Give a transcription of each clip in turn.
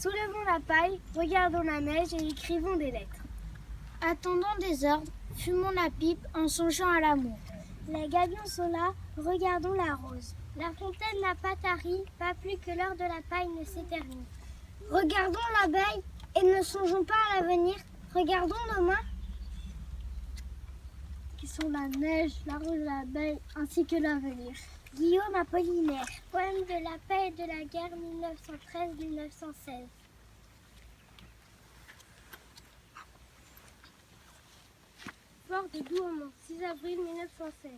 Soulevons la paille, regardons la neige et écrivons des lettres. Attendons des ordres, fumons la pipe en songeant à l'amour. Les gabions sont là, regardons la rose. La fontaine n'a pas tari, pas plus que l'heure de la paille ne s'éternise. Regardons l'abeille et ne songeons pas à l'avenir. Regardons nos mains qui sont la neige, la rose, l'abeille ainsi que l'avenir. Guillaume Apollinaire, poème de la paix et de la guerre 1913-1916. Fort de Douaumont, 6 avril 1916.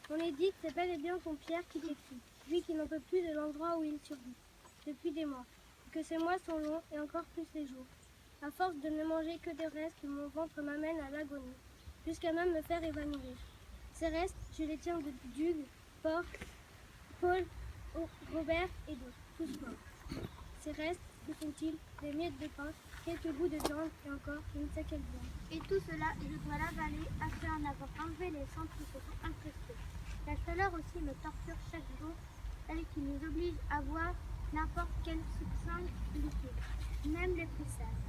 Mon édite, c'est bel et bien ton Pierre qui t'écrit, lui qui n'en peut plus de l'endroit où il survit, depuis des mois, et que ces mois sont longs et encore plus les jours. À force de ne manger que des restes, mon ventre m'amène à l'agonie, jusqu'à même me faire évanouir. Ces restes, je les tiens de Dugue, Port, Paul, Robert et d'autres, tous morts. Ces restes, que sont-ils? Des miettes de pain, quelques bouts de viande et encore je ne sais quelle viande. Et tout cela, je dois l'avaler après en avoir enlevé les cendres qui se sont incrustées. La chaleur aussi me torture chaque jour, elle qui nous oblige à boire n'importe quelle substance liquide, même les plus sages.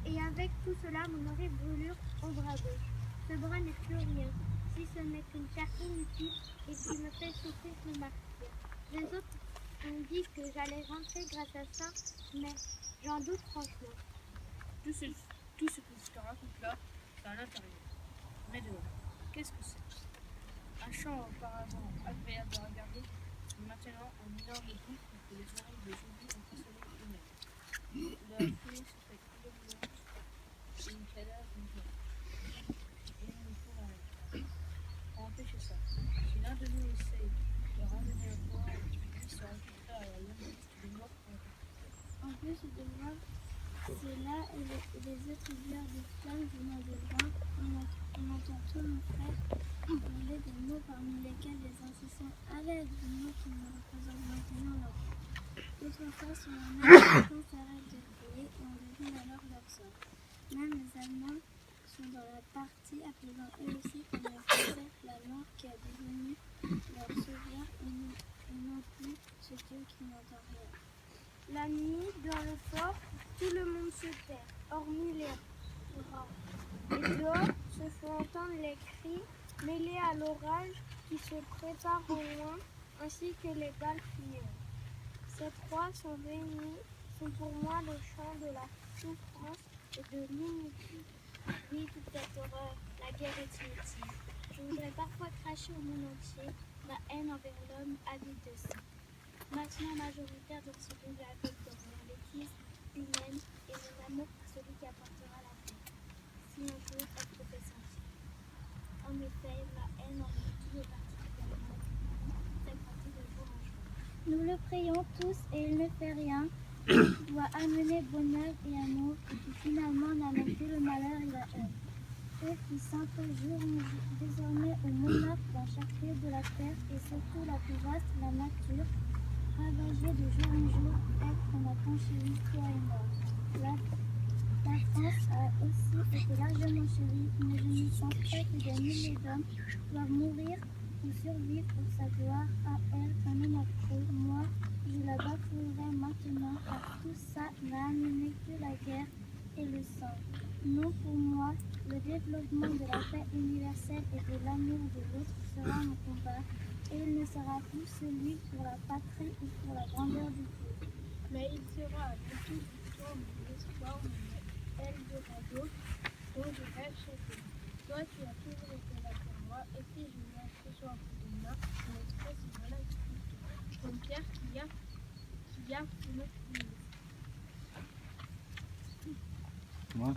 Et avec tout cela, mon horrible brûlure au bras gauche. Ce bras n'est plus rien, si ce n'est qu'une chair inutile et qui me fait souffrir le martyr. Les autres ont dit que j'allais rentrer grâce à ça, mais j'en doute franchement. Tout ce que je te raconte là, c'est à l'intérieur. Mais dehors, qu'est-ce que c'est? Un champ auparavant agréable à regarder, maintenant un énorme gouffre que les oreilles de Joby ont façonné eux-mêmes. La fumée se fait illuminante et une cadavre vient. Et il nous faut rien. Pour empêcher ça, si l'un de nous essaye de ramener un corps, lui se rajoutera à la longue liste des morts pour En plus de moi, c'est là et les autres lueurs de flammes venant de loin. On entend tout mon frère parler des mots parmi lesquels les incessants allègent des mots qui me représentent maintenant leur vie. D'autres fois, sur la même on s'arrête de crier et on devine alors leur sort. Même les Allemands sont dans la partie, appelant eux aussi comme les Français la mort qui a devenu leur sauveur et non plus ce Dieu qui n'entend rien. La nuit, dans le fort, tout le monde se tait, hormis les rats. Et dehors se font entendre les cris mêlés à l'orage qui se prépare au loin, ainsi que les balles funèbres. Ces trois sont réunis, sont pour moi le chant de la souffrance et de l'inutile. Oui, toute cette horreur, la guerre est inutile. Je voudrais parfois cracher au monde entier ma haine envers l'homme avide de sang. Maintenant majoritaire de ce que j'appelle comme une bêtise humaine et mon amour pour celui qui apportera la paix. Si un jour elle te fait sentir. En effet, ma haine en Dieu est particulièrement fait partie de jour en jour. Nous le prions tous et il ne fait rien, qui doit amener bonheur et amour et qui finalement n'amène que le malheur et la haine. Eux qui s'interjurent désormais aux monarques dans chaque lieu de la terre et surtout la plus vaste, la nature, ravagée de jour en jour, elle qu'on a tant chérie, toi et moi. La France a aussi été largement chérie, mais je ne pense pas que des milliers d'hommes doivent mourir ou survivre pour sa gloire. À elle, un homme a cru. Moi, je la bafouerai maintenant, car tout ça n'a amené que la guerre et le sang. Non, pour moi, le développement de la paix universelle et de l'amour de l'autre sera mon combat, et il ne sera plus celui pour la patrie ou pour la grandeur du peuple. Mais il sera à bientôt l'histoire de l'espoir de Eldorado dont je rêve chaque jour. Toi, tu as toujours été là pour moi, et si je viens ce soir pour demain, je mettrai ce voilà comme Pierre qui a pour notre Moi